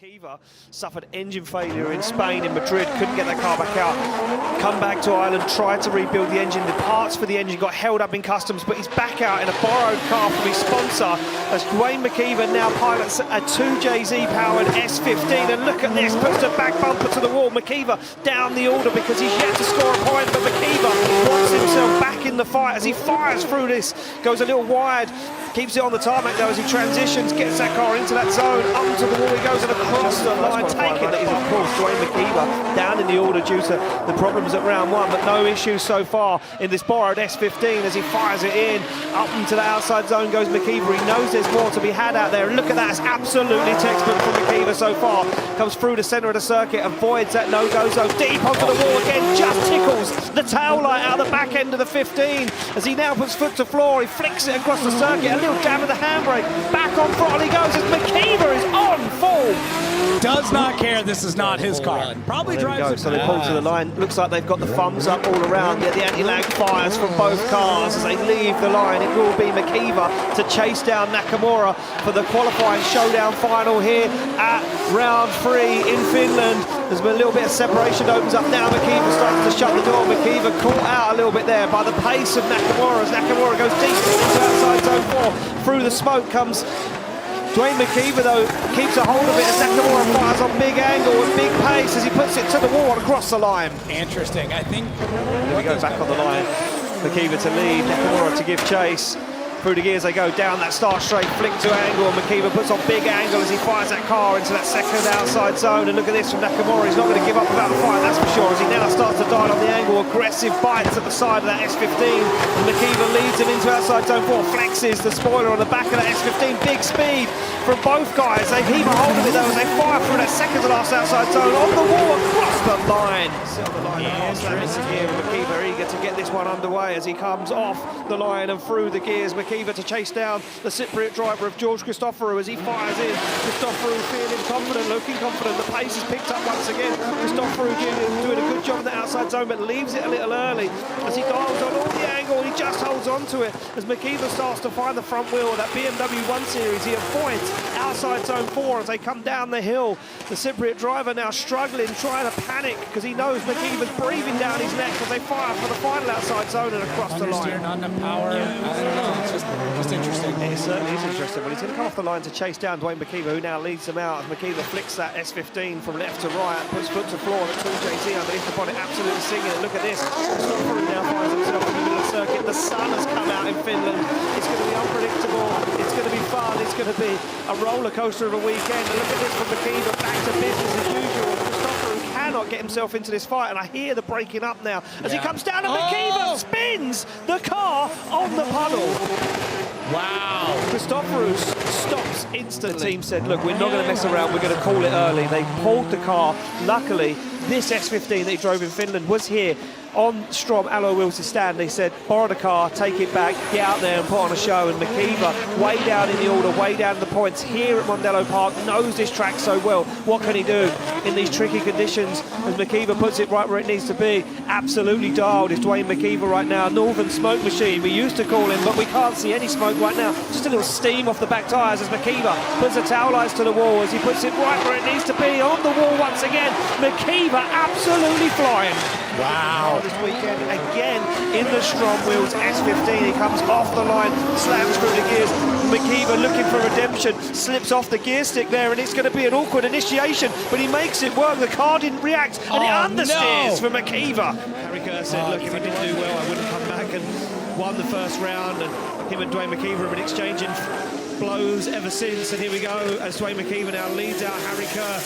McKeever suffered engine failure in Spain, in Madrid, couldn't get that car back out. Come back to Ireland, tried to rebuild the engine. The parts for the engine got held up in customs, but he's back out in a borrowed car from his sponsor as Duane McKeever now pilots a 2JZ powered S15. And look at this, puts the back bumper to the wall. McKeever down the order because he's yet to score a point, but McKeever wants himself back in the fight as he fires through this, goes a little wide, keeps it on the tarmac though as he transitions, gets that car into that zone, up to the wall he goes and across the line, taking that is of course Duane McKeever down in the order due to the problems at round one, but no issues so far in this borrowed S15 as he fires it in, up into the outside zone goes McKeever. He knows there's more to be had out there, and look at that, it's absolutely textbook from McKeever so far. Comes through the centre of the circuit, avoids that no-go zone, deep onto the wall again, just tickles the tail light out of the back end of the 15 as he now puts foot to floor, he flicks it across the circuit, a little jab of the handbrake, back on throttle he goes as McKeever is on full. Does not care, this is not his car. Probably drives it. So they pull to the line, looks like they've got the thumbs up all around, yet the anti-lag fires from both cars as they leave the line. It will be McKeever to chase down Nakamura for the qualifying showdown final here at round 3 in Finland. There's been a little bit of separation, opens up now, McKeever starts to shut the door. McKeever caught out a little bit there by the pace of Nakamura as Nakamura goes deep into outside zone 4. Through the smoke comes Duane McKeever though, keeps a hold of it as Nakamura fires on big angle with big pace as he puts it to the wall and across the line. Interesting, I think. There we go, back on the line. McKeever to lead, Nakamura to give chase. Through the gears they go, down that start straight, flick to angle, and McKeever puts on big angle as he fires that car into that second outside zone. And look at this from Nakamura, he's not going to give up without a fight, that's for sure, as he now starts to dial on the angle, aggressive bites at the side of that S15. And McKeever leads him into outside zone 4, flexes the spoiler on the back of that S15, big speed from both guys. They keep a hold of it though as they fire through that second to last outside zone, on the wall, across the line. Sit on the line, here, McKeever eager to get this one underway as he comes off the line and through the gears. McKeever to chase down the Cypriot driver of George Christoforou as he fires in. Christoforou feeling confident, looking confident. The pace is picked up once again. Christoforou doing a good job in the outside zone, but leaves it a little early as he dials on all the angle. He just holds on to it as McKeever starts to find the front wheel of that BMW 1 Series. He avoids outside zone 4 as they come down the hill. The Cypriot driver now struggling, trying to panic because he knows McKeever's breathing down his neck as they fire for the final outside zone and across the line. Not enough power. Yeah. I don't know. It's just interesting. It certainly is interesting. Well, he's going to come off the line to chase down Duane McKeever, who now leads them out. As McKeever flicks that S15 from left to right, puts foot to floor, and 2JZ underneath the bonnet, absolutely singing it. Look at this. Christoforou now finds himself in the middle of the circuit. The sun has come out in Finland. It's going to be unpredictable. It's going to be fun. It's going to be a roller coaster of a weekend. And look at this from McKeever, back to business as usual. Christoforou cannot get himself into this fight, and I hear the breaking up now as he comes down, and McKeever spins the car on the puddle. Wow. Christoforou stops instantly. The team said, look, we're not going to mess around, we're going to call it early. They pulled the car. Luckily, this S15 that he drove in Finland was here on Strom alloy wheels to stand. They said, borrow the car, take it back, get out there and put on a show. And McKeever, way down in the order, way down in the points here at Mondello Park, knows this track so well. What can he do in these tricky conditions? As McKeever puts it right where it needs to be. Absolutely dialed is Duane McKeever right now. Northern smoke machine, we used to call him, but we can't see any smoke right now. Just a little steam off the back tyres as McKeever puts the tail lights to the wall as he puts it right where it needs to be, on the wall once again. McKeever absolutely flying. Wow. This weekend again in the Strom wheels S15. He comes off the line, slams through the gears. McKeever looking for redemption, slips off the gear stick there, and it's going to be an awkward initiation, but he makes it work. The car didn't react, and it understeers for McKeever. Harry Kerr said, look, if I didn't do well, I wouldn't come back, and won the first round, and him and Duane McKeever have been exchanging blows ever since, and here we go as Duane McKeever now leads out Harry Kerr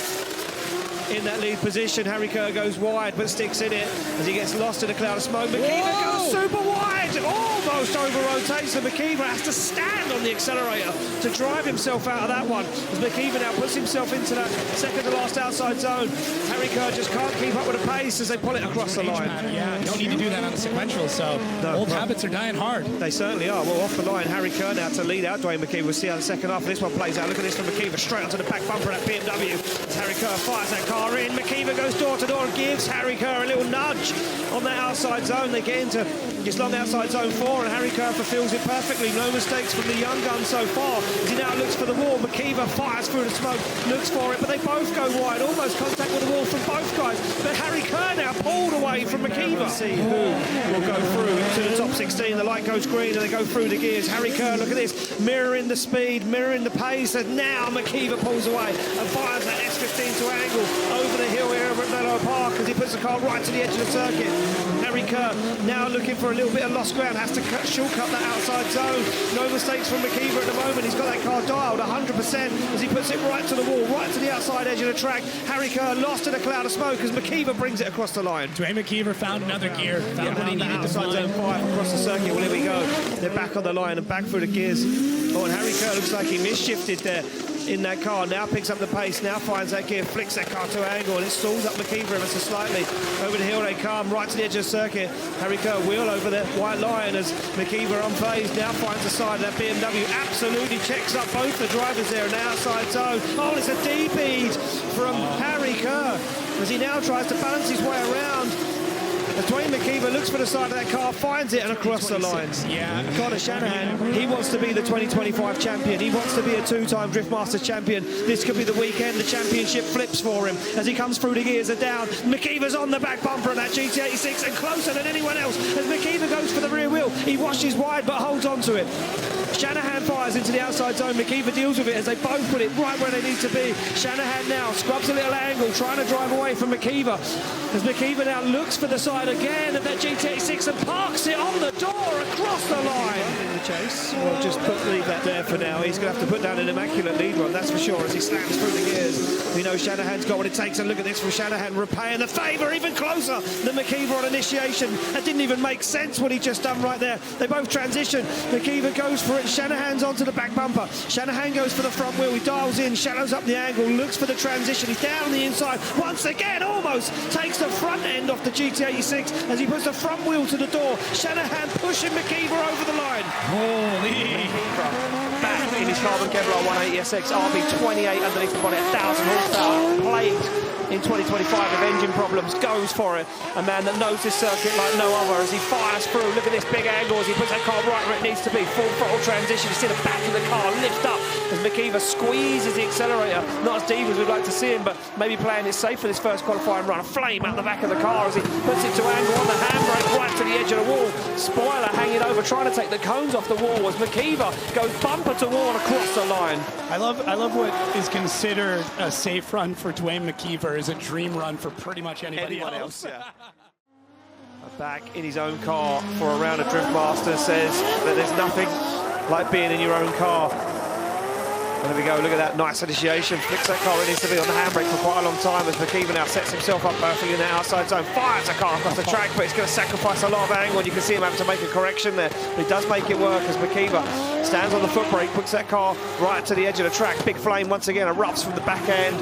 in that lead position. Harry Kerr goes wide but sticks in it as he gets lost in a cloud of smoke. McKeever goes super wide, almost over rotates, and McKeever has to stand on the accelerator to drive himself out of that one as McKeever now puts himself into that second to last outside zone. Harry Kerr just can't keep up with the pace as they pull it across the line. Yeah, you don't need to do that on the sequential, so old habits are dying hard. They certainly are. Well, off the line, Harry Kerr now to lead out Duane McKeever. We'll see how the second half of this one plays out. Look at this from McKeever, straight onto the back bumper of that BMW as Harry Kerr fires that car car in. McKeever goes door to door and gives Harry Kerr a little nudge on that outside zone. They get into just long outside zone 4, and Harry Kerr fulfills it perfectly. No mistakes from the young gun so far. As he now looks for the wall, McKeever fires through the smoke, looks for it, but they both go wide. Almost contact with the wall from both guys. But Harry Kerr now pulled away from McKeever. See who will go through to the top 16. The light goes green and they go through the gears. Harry Kerr, look at this, mirroring the speed, mirroring the pace, and now McKeever pulls away and fires that S15 to angle over the hill here at Menlo Park as he puts the car right to the edge of the circuit. Harry Kerr now looking for a little bit of lost ground, has to shortcut that outside zone. No mistakes from McKeever at the moment. He's got that car dialed 100% as he puts it right to the wall, right to the outside edge of the track. Harry Kerr lost in a cloud of smoke as McKeever brings it across the line. Duane McKeever found another gear, found what he needed to find. Zone 5 across the circuit. Well, here we go. They're back on the line and back through the gears. Oh, and Harry Kerr looks like he misshifted there in that car. Now picks up the pace, now finds that gear, flicks that car to an angle, and it stalls up McKeever ever so slightly. Over the hill they come, right to the edge of the circuit. Harry Kerr wheel over the white line as McKeever unfazed now finds the side of that BMW. Absolutely checks up both the drivers there in the outside zone. Oh, it's a D-bead from Harry Kerr as he now tries to balance his way around. As Duane McKeever looks for the side of that car, finds it and across the line. Yeah. Connor Shanahan, he wants to be the 2025 champion. He wants to be a two-time Drift Masters champion. This could be the weekend. The championship flips for him as he comes through the gears are down. McKeever's on the back bumper of that GT86 and closer than anyone else as McKeever goes for the rear wheel. He washes wide but holds on to it. Shanahan fires into the outside zone. McKeever deals with it as they both put it right where they need to be. Shanahan now scrubs a little angle, trying to drive away from McKeever. As McKeever now looks for the side again of that GT86 and parks it on the door across the line. In the chase, we'll just leave that there for now. He's going to have to put down an immaculate lead run, that's for sure, as he slams through the gears. We know Shanahan's got what it takes, and look at this from Shanahan, repaying the favour even closer than McKeever on initiation. That didn't even make sense what he just done right there. They both transition. McKeever goes for it. Shanahan's onto the back bumper. Shanahan goes for the front wheel. He dials in, shallows up the angle, looks for the transition. He's down on the inside. Once again, almost takes the front end off the GT86 as he puts the front wheel to the door. Shanahan pushing McKeever over the line. Holy. McKeever back in his carbon Kevlar 180SX RB28 underneath the bonnet, 1,000 horsepower, plagued in 2025 with engine problems, goes for it. A man that knows this circuit like no other as he fires through. Look at this big angle as he puts that car right where it needs to be. Full throttle transition. You see the back of the car lift up as McKeever squeezes the accelerator. Not as deep as we'd like to see him, but maybe playing it safe for this first qualifying run. A flame out the back of the car as he puts it to angle on the handbrake right to the edge of the wall. Spoiler hanging over, trying to take the cones off the wall as McKeever goes bumper to wall and across the line. I love what is considered a safe run for Duane McKeever is a dream run for pretty much anyone else. Yeah. Back in his own car for a round of Drift Masters, says that there's nothing like being in your own car. And there we go, look at that nice initiation. Flicks that car where it needs to be on the handbrake for quite a long time as McKeever now sets himself up perfectly in the outside zone. Fires the car across the track, but it's going to sacrifice a lot of angle. And you can see him having to make a correction there. But he does make it work as McKeever stands on the foot brake, puts that car right to the edge of the track. Big flame once again erupts from the back end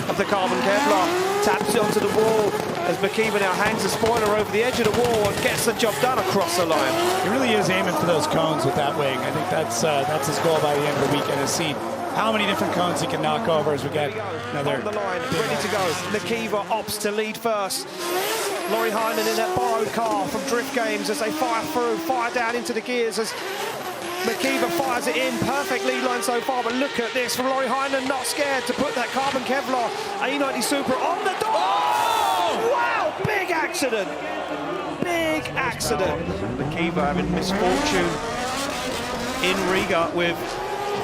of the carbon Kevlar, taps it onto the wall as McKeever now hangs the spoiler over the edge of the wall and gets the job done across the line. He really is aiming for those cones with that wing. I think that's his goal by the end of the weekend, to see how many different cones he can knock over as we get another. On the line, ready to go. McKeever opts to lead first. Laurie Heinen in that borrowed car from Drift Games as they fire down into the gears as McKeever fires it in. Perfect lead line so far, but look at this from Laurie Heinen, not scared to put that carbon Kevlar A90 Supra on the door. Oh! Wow, big accident. Big accident. McKeever having misfortune in Riga with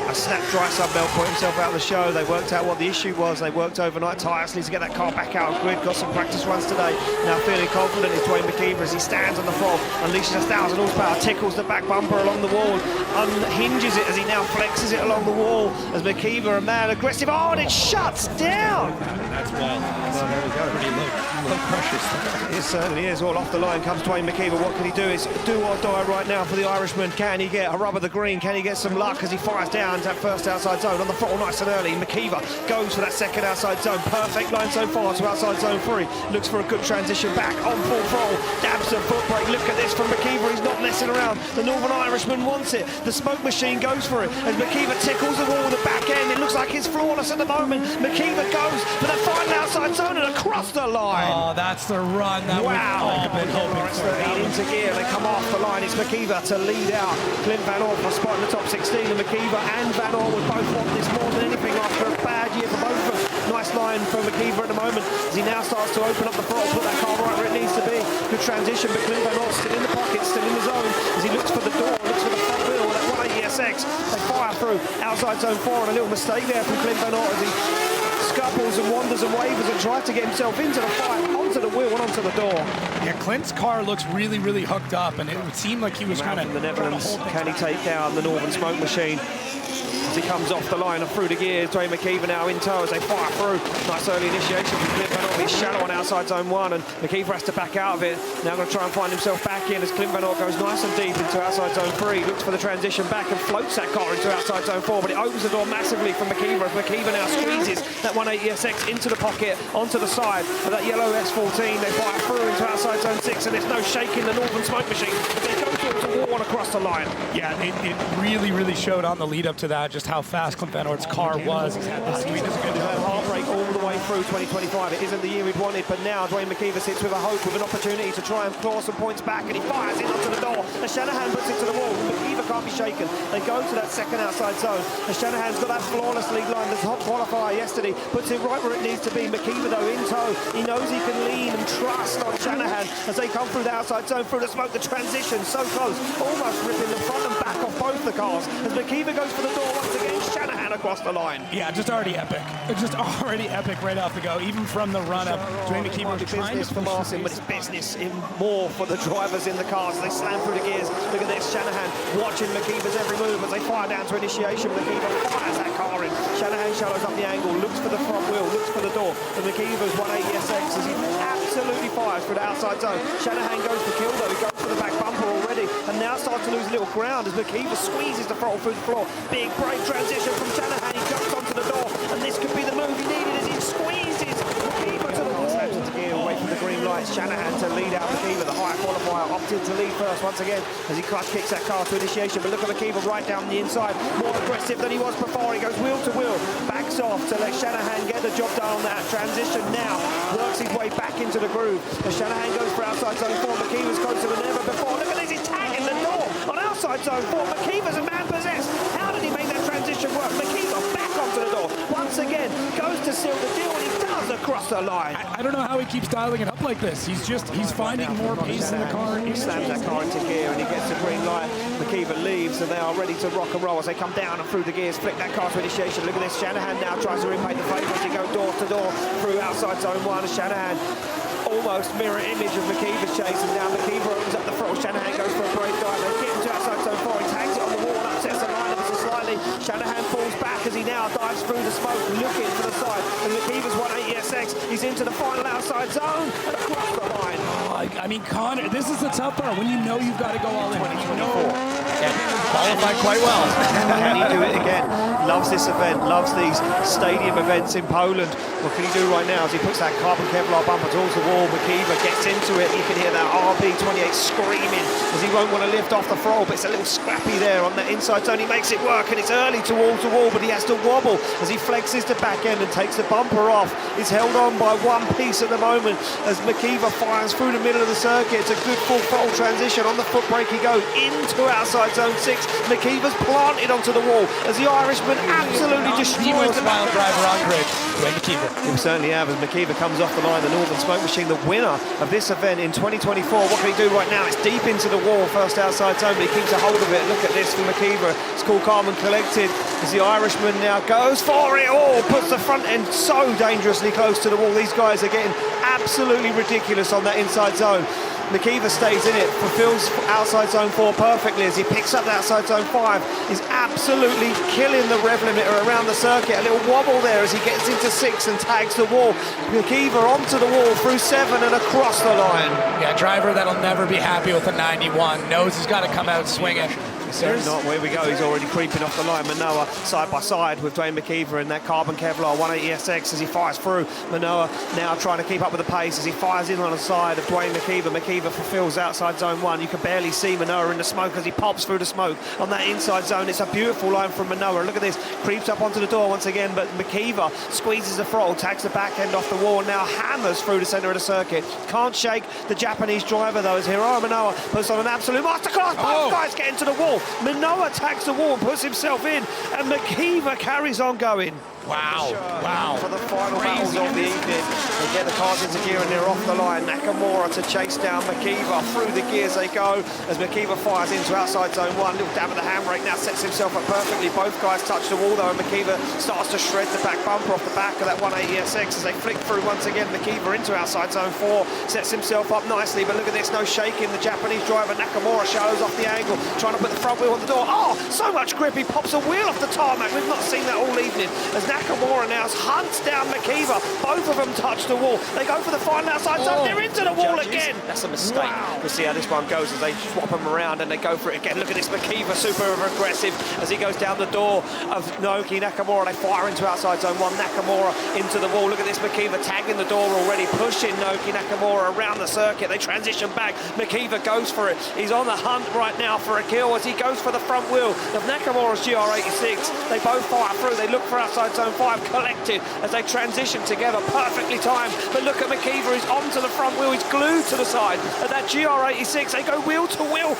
a snap dry sub belt, put himself out of the show. They worked out what the issue was. They worked overnight tirelessly to get that car back out of grid. Got some practice runs today. Now feeling confident is Duane McKeever as he stands on the throttle, unleashes 1,000 horsepower, tickles the back bumper along the wall, unhinges it as he now flexes it along the wall as McKeever, a man aggressive. Oh, and it shuts down. That's wild. Well, there we go. Pretty low pressure. It certainly is. All off the line comes Duane McKeever. What can he do? It's do or die right now for the Irishman. Can he get a rub of the green? Can he get some luck as he fires down that first outside zone on the throttle nice and early? McKeever goes for that second outside zone. Perfect line so far to outside zone 3. Looks for a good transition back on full throttle. Dabs the foot brake. Look at this from McKeever. He's not messing around. The Northern Irishman wants it. The smoke machine goes for it as McKeever tickles the wall with the back end. It looks like it's flawless at the moment. McKeever goes for that final outside zone across the line. Oh, that's the run that we've all been hoping for. Lead into gear, they come off the line. It's McKeever to lead out. Clint Van Orp for spot in the top 16, and McKeever and Van Orp would both want this more than anything after a bad year for both of them. Nice line for McKeever at the moment as he now starts to open up the throttle, put that car right where it needs to be. Good transition, but Clint Van Orp still in the pocket, still in the zone as he looks for the door, looks for the front wheel, that 180 SX. They fire through outside zone 4, and a little mistake there from Clint Van Orp as he scuffles and wanders and wavers and tries to get himself into the fight, onto the wheel and onto the door. Yeah, Clint's car looks really, really hooked up, and it would seem like he was kind of the Netherlands. Can he take down the Northern Smoke Machine? As he comes off the line and through the gears, Duane McKeever now in tow as they fire through. Nice early initiation from Clint Van Orp. He's shallow on outside zone 1, and McKeever has to back out of it. Now going to try and find himself back in as Clint Van Orp goes nice and deep into outside zone 3. Looks for the transition back and floats that car into outside zone 4, but it opens the door massively for McKeever as McKeever now squeezes that 180 SX into the pocket, onto the side of that yellow S14. They fire through into outside zone 6, and there's no shaking the Northern Smoke Machine. But they go towards the wall and across the line. Yeah, it really, really showed on the lead up to that just how fast Clint Van Orp's car was. Heartbreak all the way through 2025. It isn't the year we'd wanted, but now Duane McKeever sits with a hope, with an opportunity to try and claw some points back, and he fires in onto the door. And Shanahan puts it to the wall. McKeever can't be shaken. They go to that second outside zone. And Shanahan's got that flawless lead line. The top qualifier yesterday puts it right where it needs to be. McKeever, though, in tow. He knows he can lean and trust on Shanahan as they come through the outside zone, through the smoke. The transition so close, almost ripping the front and back off both the cars. As McKeever goes for the door once again, Shanahan across the line. Yeah, just already epic. Just already epic right off the go, even from the run-up. Duane McKeever business for Martin, but it's business in more for the drivers in the cars. They slam through the gears. Look at this, Shanahan watching McKeever's every move as they fire down to initiation. McKeever fires that car in. Shanahan shallows up the angle, looks for the front wheel, looks for the door. And McKeever's 180 SX as he absolutely fires through the outside zone. Shanahan goes for kill though, he goes for the back bumper already, and now starts to lose a little ground as McKeever squeezes the throttle through the floor. Big brake transition from Shanahan, he jumps onto the door, and this could be the move he needed as he squeezes McKeever to the wall. Slaps into gear away from the green lights. Shanahan to lead out McKeever, the higher qualifier opted to lead first once again as he clutch kicks that car to initiation, but look at McKeever right down the inside, more aggressive than he was before. He goes wheel to wheel, backs off to let Shanahan get the job done on that transition. Now works his way back into the groove as Shanahan goes for outside zone 4. McKeever's closer than ever before. Look at this, he's tagging the door on outside zone 4. McKeever's a man possessed. How did he make that transition work? McKeever back onto the door once again, goes to seal the deal, and he does across the line. I don't know how he keeps dialing it up like this. He's finding more pace in the car. He slams that car into gear and he gets the green light. McKeever leaves and they are ready to rock and roll as they come down and through the gears, flick that car to initiation. Look at this, Shanahan now tries to repay the favour as he goes door to door through outside zone 1. Shanahan almost mirror image of McKeever's chase, and now McKeever opens up the throttle. Shanahan goes for a brake dive. They get into outside zone 4. He tags it on the wall and upsets the line ever so slightly. Shanahan falls back as he now dives through the smoke, looking for the side. And McKeever's 180 SX. He's into the final outside zone and across the line. I mean, Connor, this is the tough part when you know you've got to go all in. 2024. Qualified quite well. Can he do it again? Loves this event, loves these stadium events in Poland. What can he do right now as he puts that carbon Kevlar bumper towards the wall? McKeever gets into it. You can hear that RB28 screaming as he won't want to lift off the throttle, but it's a little scrappy there on that inside zone. He makes it work, and it's early to wall, but he has to wobble as he flexes the back end and takes the bumper off. He's held on by one piece at the moment as McKeever fires through the middle of the circuit. It's a good full throttle transition. On the foot brake he goes into outside zone 6. McKeever's planted onto the wall as the Irishman absolutely destroys the wild driver on grid. Duane McKeever. He certainly have as McKeever comes off the line. The Northern Smoke Machine, the winner of this event in 2024. What can he do right now? It's deep into the wall, first outside zone, but he keeps a hold of it. Look at this for McKeever. It's cool, calm and collected as the Irishman now goes for it all. Puts the front end so dangerously close to the wall. These guys are getting absolutely ridiculous on that inside zone. McKeever stays in it, fulfills outside zone 4 perfectly as he picks up the outside zone 5. He's absolutely killing the rev limiter around the circuit. A little wobble there as he gets into 6 and tags the wall. McKeever onto the wall through 7 and across the line. Yeah, driver that'll never be happy with a 91. Knows he's got to come out swinging. Certainly not. Where we go, he's already creeping off the line. Manoa side by side with Duane McKeever in that carbon Kevlar 180SX as he fires through. Manoa now trying to keep up with the pace as he fires in on the side of Duane McKeever. McKeever fulfills outside zone 1. You can barely see Manoa in the smoke as he pops through the smoke on that inside zone. It's a beautiful line from Manoa. Look at this. Creeps up onto the door once again, but McKeever squeezes the throttle, tags the back end off the wall, now hammers through the centre of the circuit. Can't shake the Japanese driver though as Hiroya Manoa puts on an absolute masterclass. Both guys get into the wall. Manoa tags the wall and puts himself in, and McKeever carries on going. Wow, wow. For the final battles of the evening. They get the cars into gear and they're off the line. Nakamura to chase down McKeever. Through the gears they go as McKeever fires into outside zone 1. Little dab of the handbrake now sets himself up perfectly. Both guys touch the wall though, and McKeever starts to shred the back bumper off the back of that 180SX as they flick through once again. McKeever into outside zone 4. Sets himself up nicely, but look at this, no shaking. The Japanese driver Nakamura shows off the angle, trying to put the front wheel on the door. Oh, so much grip, he pops a wheel off the tarmac. We've not seen that all evening as Nakamura now hunts down McKeever. Both of them touch the wall. They go for the final outside zone. They're into the wall again. That's a mistake. Wow. We'll see how this one goes as they swap them around and they go for it again. Look at this, McKeever super aggressive as he goes down the door of Naoki Nakamura. They fire into outside zone 1. Nakamura into the wall. Look at this, McKeever tagging the door already, pushing Naoki Nakamura around the circuit. They transition back. McKeever goes for it. He's on the hunt right now for a kill as he goes for the front wheel of Nakamura's GR86. They both fire through. They look for outside zone 5. Collected as they transition together, perfectly timed. But look at McKeever, he's onto the front wheel, he's glued to the side of that GR86. They go wheel to wheel